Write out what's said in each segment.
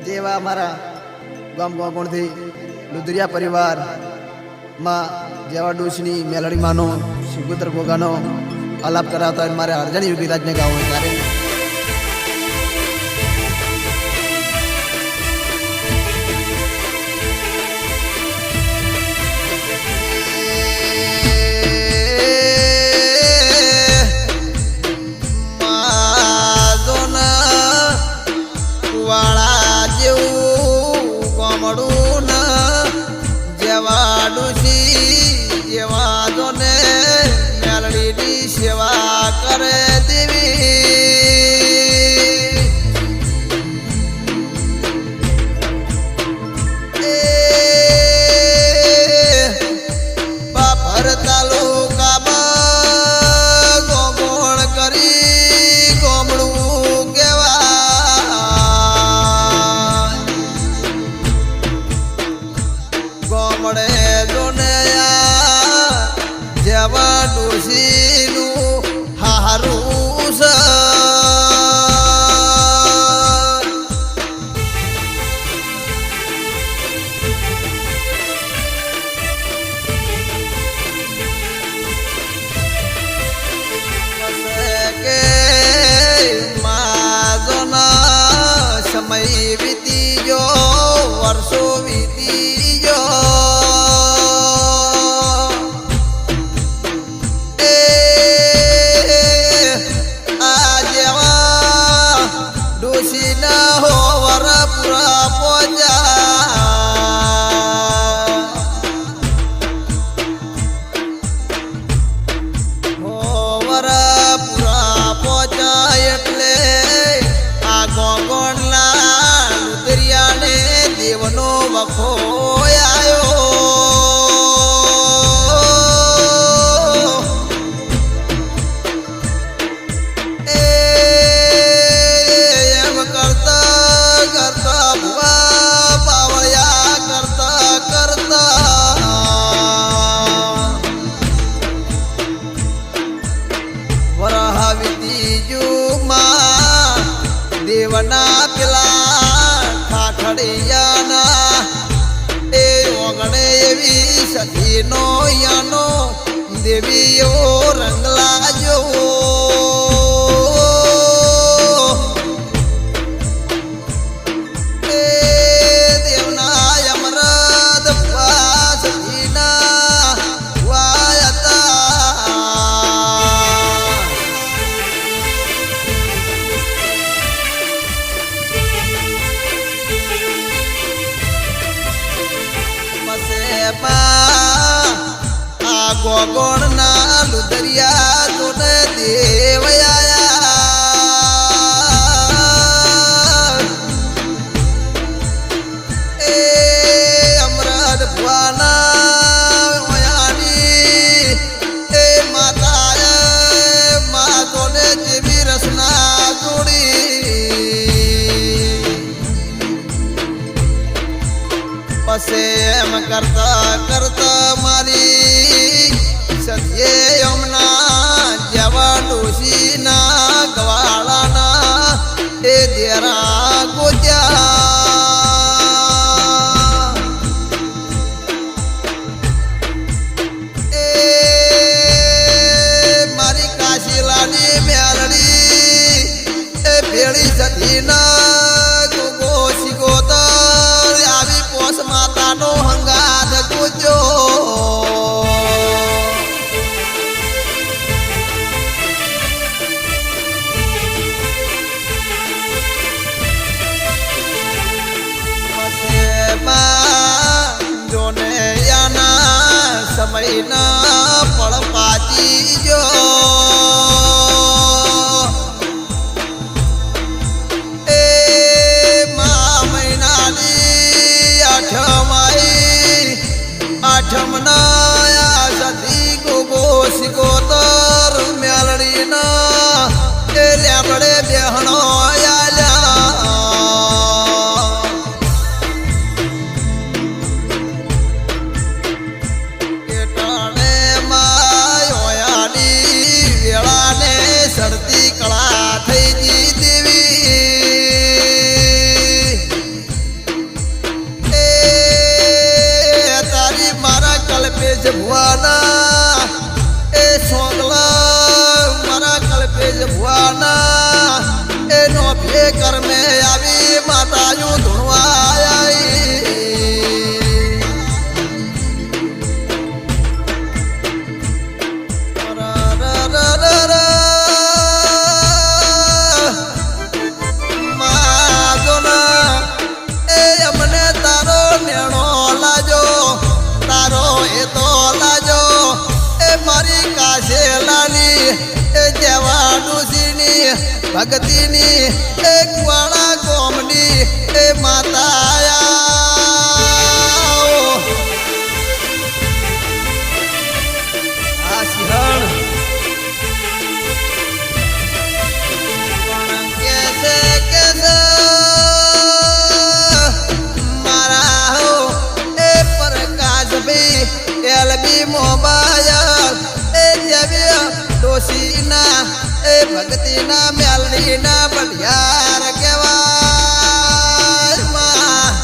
આજે એવા અમારા ગામ ગોગોણથી લુદરિયા પરિવારમાં જેવા ડોશની મેલડીમાંનો સુગોત્ર ગોગાનો આલાપ કરાવતા હોય મારે અર્જણ યોગીરાજને ગાવો ત્યારે સેવા કરે દેવી બાપર તાલુકામાં ગોગોણ કરી ગોમડું કેવા ગોમડે જોને જેવા ડોશીનું હારું છે કે માજોના સમય વીતી ગયો વર્ષો વીતી ગયો વખો આયો એમ કરતા કરતા ભુવા પાવળિયા કરતા કરતા વરહ વીતી જુમાં દેવના પેલા ઠાઠડિયાના એવી સખીનો યાનો દેવીઓ રંગ લાજો એ દેવના અમરદ સખીના વાયતા આ ગોગોણ ના લુદરિયા જોને દેવયા એ અમરદ ભુવાના ઓયાની એ માતા માતોને જેવી રસના જોડી પછી એમ કરતા કરતા મારી સદીએ યમના જેવા ડોશીના ગવાળાના એ દેરા ગોત્યા એ મારી કાશીલાની મેલડી એ ભેળી સદીના ગોગો શિગોતર આવી પોસ માતાનો હંગાત ગુજ્યો જોને યાના સમયના પળ પાજી જો એ ભગતીની એક વાળા ગોમની એ માતાયા આ સિંહણ કેસે કેસે મારા હો એ પ્રકાશ ભાઈ એલબી મોબાઈલ એ જેવી ડોશીના એ ભક્તિના મેલડીના બલિયાર કહેવાય માં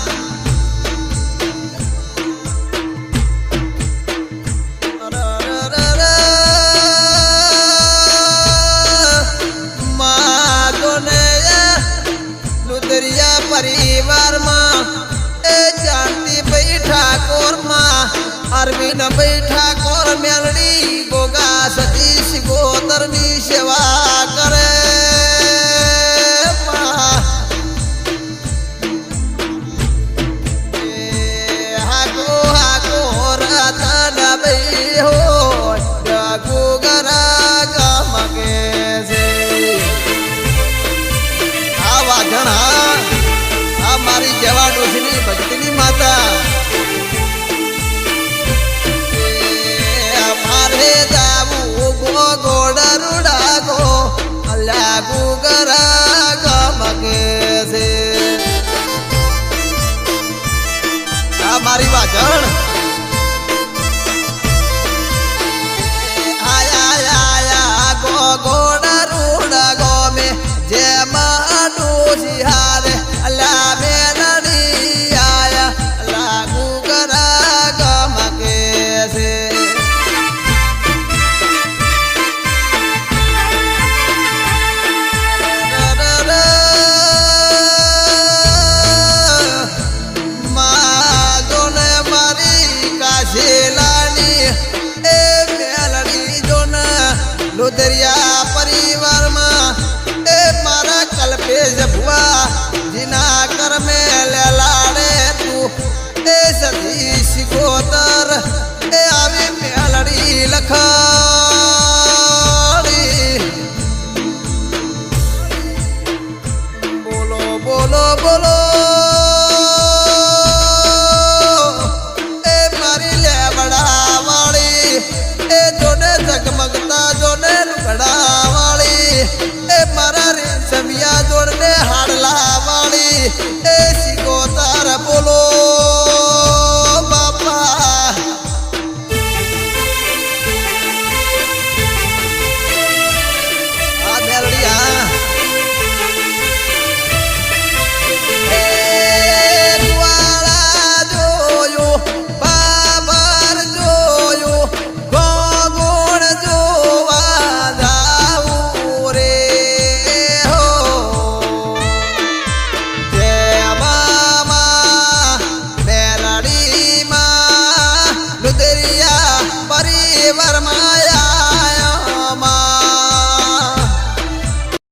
લુદરિયા પરિવારમાં એ જાનતીભાઈ ઠાકોરમાં અરવિંદ ભાઈ ઠાકોર મેલડી ગોગા સતીશ ગોતરની સેવા કરે હાકો હાકો રતન ભાઈ હો ગોગરા ગમગે છે આ વાજણ આ મારી જેવા ડોશીની ભક્તિની માતા મારે જાવું ગોડા ગો લાગુ ગરા ગમગે છે આ મારી વાજણ આયા આયા ગોડા રૂડા ગો મે જેમાં ડોશી હારે અલા મેલડી આયા લાગુ ગરા ગમગે છે લુદરિયા પરિવારમાં એ મારા કલ્પેશ ભુવા જીના કરમે લેલાડે તું એ સતીશ ગોતર એ આવી મેલડી લખાડી બોલો બોલો બોલો